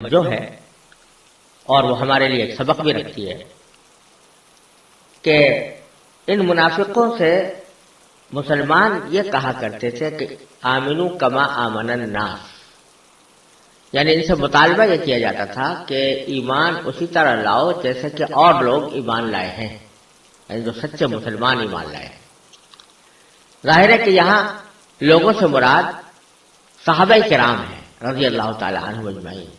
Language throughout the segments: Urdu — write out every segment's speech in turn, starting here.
جو ہے اور وہ ہمارے لیے ایک سبق بھی رکھتی ہے کہ ان منافقوں سے مسلمان یہ کہا کرتے تھے کہ آمنو کما آمن الناس، یعنی ان سے مطالبہ یہ کیا جاتا تھا کہ ایمان اسی طرح لاؤ جیسے کہ اور لوگ ایمان لائے ہیں، یعنی جو سچے مسلمان ایمان لائے ہیں۔ ظاہر ہے کہ یہاں لوگوں سے مراد صحابہ کرام ہیں رضی اللہ تعالی عنہم اجمعین،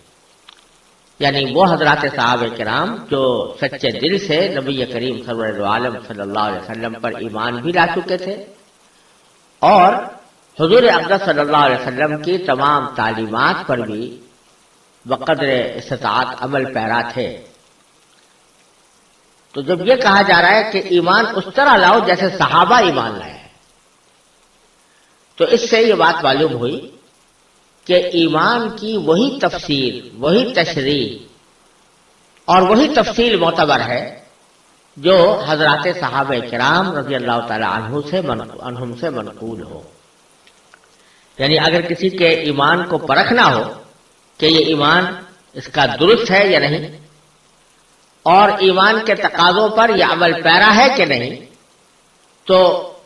یعنی وہ حضرات صحابہ کرام جو سچے دل سے نبی کریم سرور عالم صلی اللہ علیہ وسلم پر ایمان بھی لا چکے تھے اور حضور اقدس صلی اللہ علیہ وسلم کی تمام تعلیمات پر بھی بقدر استطاعت عمل پیرا تھے۔ تو جب یہ کہا جا رہا ہے کہ ایمان اس طرح لاؤ جیسے صحابہ ایمان لائے، تو اس سے یہ بات معلوم ہوئی کہ ایمان کی وہی تفسیر، وہی تشریح اور وہی تفصیل معتبر ہے جو حضرات صحابہ کرام رضی اللہ تعالی عنہم سے منقول ہو۔ یعنی اگر کسی کے ایمان کو پرکھنا ہو کہ یہ ایمان اس کا درست ہے یا نہیں اور ایمان کے تقاضوں پر یہ عمل پیرا ہے کہ نہیں، تو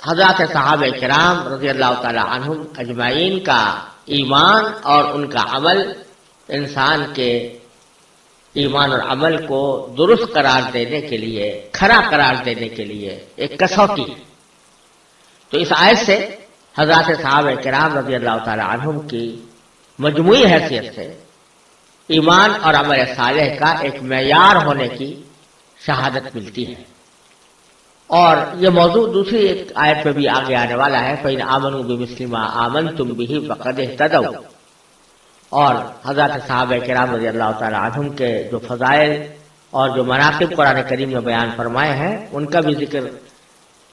حضرات صحابہ کرام رضی اللہ تعالی عنہم اجمعین کا ایمان اور ان کا عمل انسان کے ایمان اور عمل کو درست قرار دینے کے لیے، کھرا قرار دینے کے لیے ایک کسوٹی۔ تو اس آیت سے حضرات صحابہ کرام رضی اللہ تعالی عنہم کی مجموعی حیثیت سے ایمان اور عمل صالح کا ایک معیار ہونے کی شہادت ملتی ہے۔ اور یہ موضوع دوسری ایک آیت میں بھی آگے آنے والا ہے، فَإِنْ آمَنُوا بِمِثْلِ مَا آمَنْتُمْ بِهِ فَقَدِ اهْتَدَوْا، اور حضرات صحابہ کرام رضی اللہ تعالی عنہم کے جو فضائل اور جو مناقب قرآن کریم میں بیان فرمائے ہیں ان کا بھی ذکر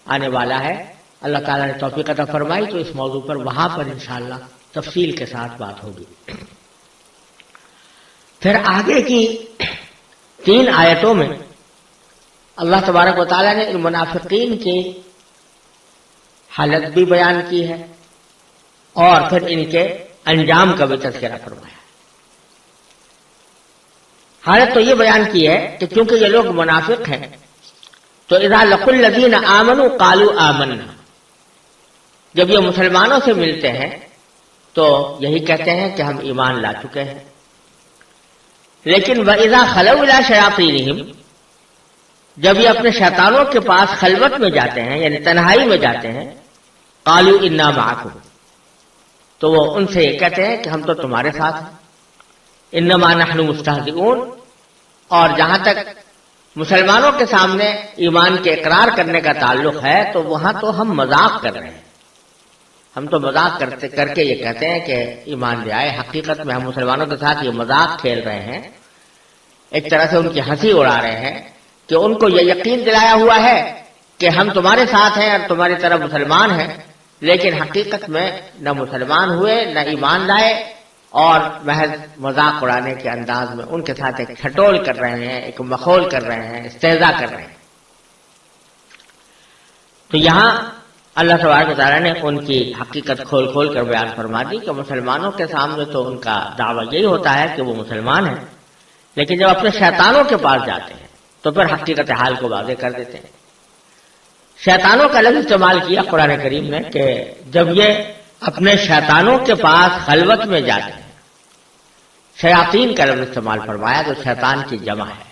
آنے والا ہے۔ اللہ تعالیٰ نے توفیق عطا فرمائی تو اس موضوع پر وہاں پر انشاءاللہ تفصیل کے ساتھ بات ہوگی۔ پھر آگے کی 3 آیتوں میں اللہ تبارک و تعالیٰ نے ان منافقین کی حالت بھی بیان کی ہے اور پھر ان کے انجام کا بھی تذکرہ فرمایا۔ حالت تو یہ بیان کی ہے کہ کیونکہ یہ لوگ منافق ہیں تو اذا لقوا الذین آمنوا قالوا آمنا، جب یہ مسلمانوں سے ملتے ہیں تو یہی کہتے ہیں کہ ہم ایمان لا چکے ہیں، لیکن وَإِذَا خَلَوْا إِلَىٰ شَيَاطِينِهِمْ، جب یہ اپنے شیطانوں کے پاس خلوت میں جاتے ہیں یعنی تنہائی میں جاتے ہیں، قالوا انا معکم، تو وہ ان سے یہ کہتے ہیں کہ ہم تو تمہارے ساتھ ہیں، انما نحن مستہزئون، اور جہاں تک مسلمانوں کے سامنے ایمان کے اقرار کرنے کا تعلق ہے تو وہاں تو ہم مذاق کر رہے ہیں، ہم تو مذاق کر کے یہ کہتے ہیں کہ ایمان لے آئے، حقیقت میں ہم مسلمانوں کے ساتھ یہ مذاق کھیل رہے ہیں، ایک طرح سے ان کی ہنسی اڑا رہے ہیں کہ ان کو یہ یقین دلایا ہوا ہے کہ ہم تمہارے ساتھ ہیں اور تمہاری طرف مسلمان ہیں، لیکن حقیقت میں نہ مسلمان ہوئے نہ ایمان لائے، اور محض مذاق اڑانے کے انداز میں ان کے ساتھ ایک ٹھٹول کر رہے ہیں، ایک مخول کر رہے ہیں، استہزاء کر رہے ہیں۔ تو یہاں اللہ تبارک و تعالیٰ نے ان کی حقیقت کھول کھول کر بیان فرما دی کہ مسلمانوں کے سامنے تو ان کا دعویٰ یہی ہوتا ہے کہ وہ مسلمان ہیں، لیکن جب اپنے شیطانوں کے پاس جاتے ہیں تو پھر حقیقت حال کو واضح کر دیتے ہیں۔ شیطانوں کا لفظ استعمال کیا قرآن کریم نے کہ جب یہ اپنے شیطانوں کے پاس خلوت میں جاتے ہیں، شیاطین کا لفظ استعمال فرمایا جو شیطان کی جمع ہے۔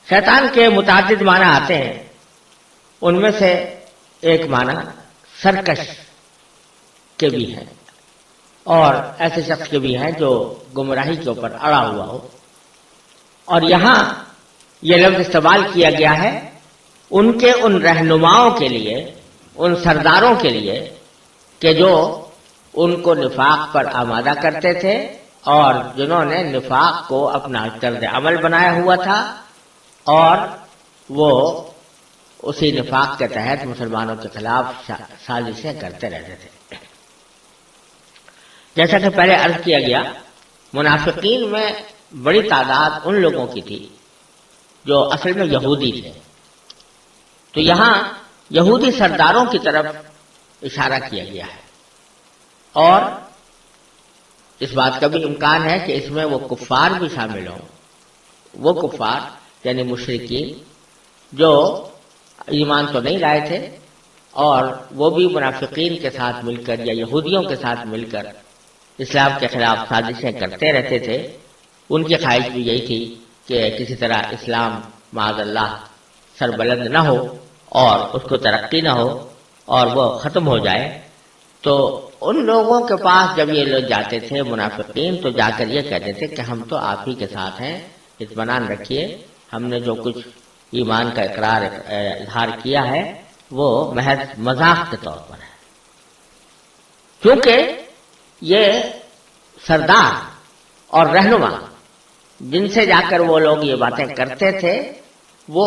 شیطان کے متعدد معنی آتے ہیں، ان میں سے ایک معنی سرکش کے بھی ہیں اور ایسے شخص کے بھی ہیں جو گمراہی کے اوپر اڑا ہوا ہو، اور یہاں یہ لفظ استعمال کیا گیا ہے ان کے ان رہنماؤں کے لیے، ان سرداروں کے لیے کہ جو ان کو نفاق پر آمادہ کرتے تھے اور جنہوں نے نفاق کو اپنا طرز عمل بنایا ہوا تھا اور وہ اسی نفاق کے تحت مسلمانوں کے خلاف سازشیں کرتے رہتے تھے۔ جیسا کہ پہلے عرض کیا گیا، منافقین میں بڑی تعداد ان لوگوں کی تھی جو اصل میں یہودی تھے، تو یہاں یہودی سرداروں کی طرف اشارہ کیا گیا ہے اور اس بات کا بھی امکان ہے کہ اس میں وہ کفار بھی شامل ہوں، وہ کفار یعنی مشرکین جو ایمان تو نہیں لائے تھے اور وہ بھی منافقین کے ساتھ مل کر یا یہودیوں کے ساتھ مل کر اسلام کے خلاف سازشیں کرتے رہتے تھے۔ ان کی خواہش بھی یہی تھی کہ کسی طرح اسلام معاذ اللہ سربلند نہ ہو اور اس کو ترقی نہ ہو اور وہ ختم ہو جائے۔ تو ان لوگوں کے پاس جب یہ لوگ جاتے تھے منافقین، تو جا کر یہ کہتے تھے کہ ہم تو آپ ہی کے ساتھ ہیں، اطمینان رکھیے، ہم نے جو کچھ ایمان کا اظہار کیا ہے وہ محض مذاق کے طور پر ہے۔ کیونکہ یہ سردار اور رہنما جن سے جا کر وہ لوگ یہ باتیں کرتے تھے وہ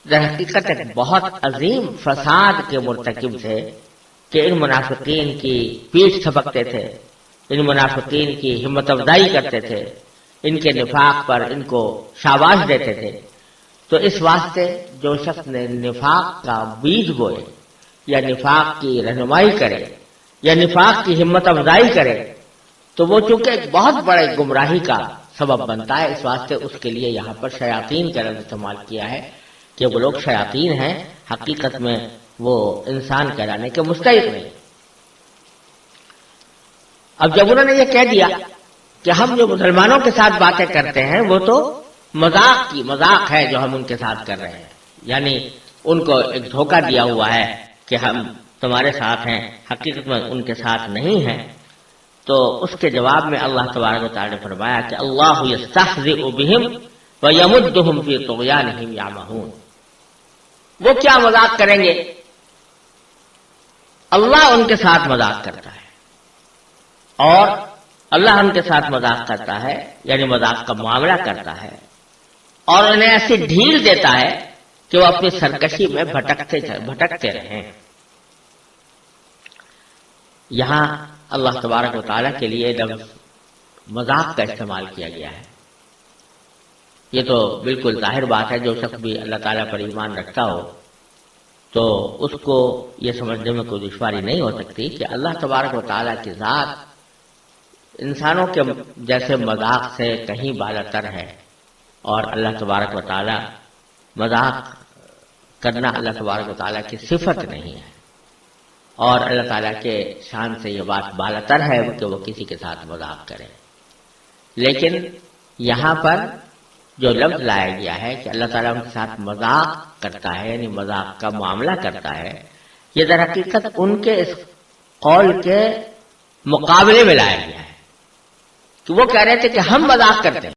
در حقیقت ایک بہت عظیم فساد کے مرتکب تھے کہ ان منافقین کی پیٹھ تھپکتے تھے، ان منافقین کی ہمت افزائی کرتے تھے، ان کے نفاق پر ان کو شاباش دیتے تھے۔ تو اس واسطے جو شخص نے نفاق کا بیج بوئے یا نفاق کی رہنمائی کرے یا نفاق کی ہمت افزائی کرے تو وہ چونکہ ایک بہت بڑے گمراہی کا سبب بنتا ہے۔ اس واسطے اس کے لیے یہاں پر شیاطین کا لفظ استعمال کیا ہے کہ وہ لوگ شیاطین ہیں، حقیقت میں وہ انسان کہلانے کے مستحق نہیں۔ اب جب انہوں نے یہ کہہ دیا کہ ہم جو مسلمانوں کے ساتھ باتیں کرتے ہیں وہ تو مذاق ہے جو ہم ان کے ساتھ کر رہے ہیں، یعنی ان کو ایک دھوکہ دیا ہوا ہے کہ ہم تمہارے ساتھ ہیں، حقیقت میں ان کے ساتھ نہیں ہیں، تو اس کے جواب میں اللہ تبارک و تعالی نے فرمایا کہ اللہ یستہزئ بہم ویمدہم فی طغیانہم یعمہون۔ وہ کیا مذاق کریں گے؟ اللہ ان کے ساتھ مذاق کرتا ہے، اور اللہ ان کے ساتھ مذاق کرتا ہے یعنی مذاق کا معاملہ کرتا ہے اور انہیں ایسی ڈھیل دیتا ہے کہ وہ اپنی سرکشی میں بھٹکتے رہیں۔ یہاں اللہ تبارک و تعالیٰ کے لیے لفظ مذاق کا استعمال کیا گیا ہے۔ یہ تو بالکل ظاہر بات ہے، جو شخص بھی اللہ تعالیٰ پر ایمان رکھتا ہو تو اس کو یہ سمجھنے میں کوئی دشواری نہیں ہو سکتی کہ اللہ تبارک و تعالیٰ کی ذات انسانوں کے جیسے مذاق سے کہیں بالاتر ہے، اور اللہ تبارک و تعالیٰ مذاق کرنا اللہ تبارک و تعالیٰ کی صفت نہیں ہے، اور اللہ تعالیٰ کے شان سے یہ بات بالاتر ہے کہ وہ کسی کے ساتھ مذاق کرے۔ لیکن یہاں پر جو لفظ لایا گیا ہے کہ اللہ تعالیٰ ان کے ساتھ مذاق کرتا ہے یعنی مذاق کا معاملہ کرتا ہے، یہ در حقیقت ان کے اس قول کے مقابلے میں لایا گیا ہے کہ وہ کہہ رہے تھے کہ ہم مذاق کرتے ہیں۔